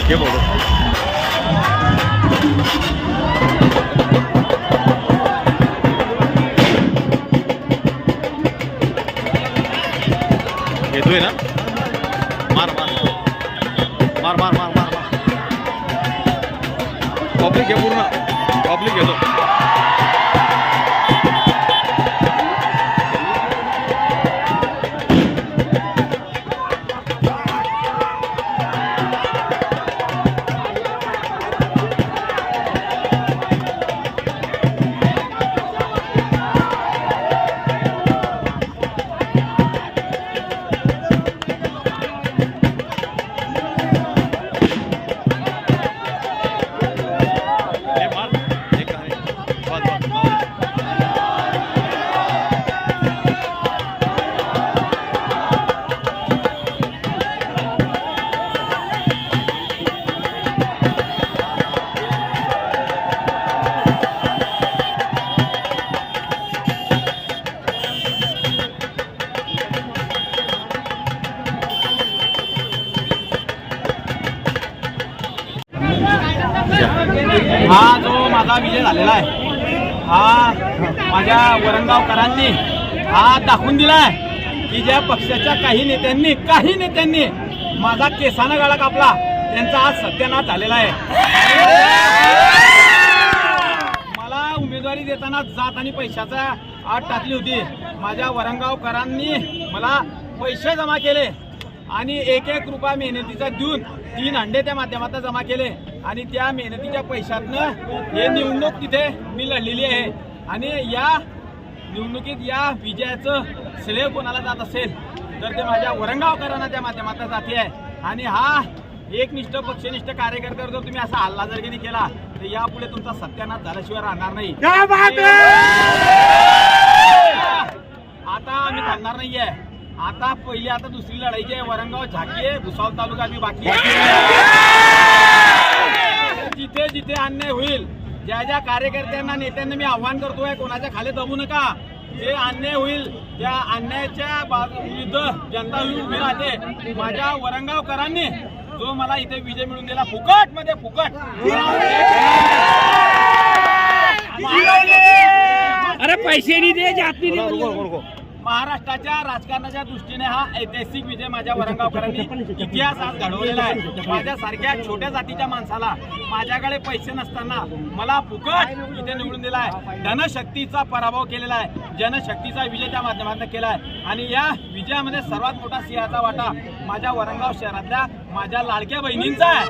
ये बोलो येतोय ना मार मार मार मार मार मार मार पब्लिक आहे पूर्ण पब्लिक येतो हा जो माझा विजय झालेला आहे हा माझ्या वरणगावकरांनी हा दाखवून दिलाय की ज्या पक्षाच्या काही नेत्यांनी माझा केसाना गळा कापला त्यांचा आज सत्यानाश झालेला आहे। मला उमेदवारी देताना जात आणि पैशाचा आट टाकली होती। माझ्या वरणगावकरांनी मला पैसे जमा केले आणि एक रुपया मेहनतीचा देऊन 3 अंडे त्या माध्यमातून जमा केले आणि त्या मेहनतीच्या पैशातनं हे निवडणूक तिथे मी लढलेली आहे आणि या निवडणुकीत या विजयाचं श्रेय कोणाला जात असेल तर ते माझ्या वरणगावकरांना त्या माध्यमातून जाते आहे। आणि हा एकनिष्ठ पक्षनिष्ठ कार्यकर्त्यावर जर तुम्ही असा हल्ला जर कधी केला तर यापुढे तुमचा सत्यानाश झाल्याशिवाय राहणार नाही। आता आम्ही थांबणार नाहीये। आता पहिली आता दुसरी लढाई आहे वरणगाव झाकी भुसावळ तालुका मी बाकी जिथे जिथे अन्याय होईल ज्या ज्या कार्यकर्त्यांना नेत्यांना मी आव्हान करतोय कोणाच्या खाली दबू नका। जे अन्याय होईल त्या अन्यायाच्या विरुद्ध जनता उभी राहते। माझ्या वरणगावकरांनी जो मला इथे विजय मिळून दिला फुकट मध्ये फुकट अरे पैसे नाही दे जात नाही महाराष्ट्राच्या राजकारणाच्या दृष्टीने हा ऐतिहासिक विजय माझ्या वरणगावकरांनी इतिहास आज घडवलेला आहे। माझ्यासारख्या छोट्या जातीच्या माणसाला माझ्याकडे पैसे नसताना मला फुकट इथे निवडून दिलाय। धनशक्तीचा पराभव केलेला आहे, जनशक्तीचा विजय त्या माध्यमातून केलाय आणि या विजयामध्ये सर्वात मोठा सिंहाचा वाटा माझ्या वरणगाव शहरातल्या माझ्या लाडक्या बहिणींचा आहे।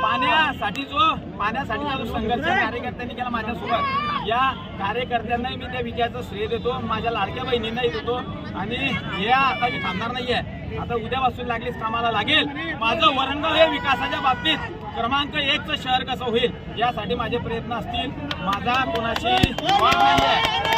पाण्यासाठीचा जो संघर्ष कार्यकर्त्यांनी केला माझ्यासोबत या कार्यकर्त्यांनाही मी त्या विजयाचं श्रेय देतो, माझ्या लाडक्या बहिणींनाही देतो आणि या आता मी थांबणार नाहीये। आता उद्यापासून लागलीच कामाला लागेल। माझं वरणगाव हे विकासाच्या बाबतीत क्रमांक 1चं शहर कसं होईल यासाठी माझे प्रयत्न असतील। माझा कोणाशी वाद नाहीये।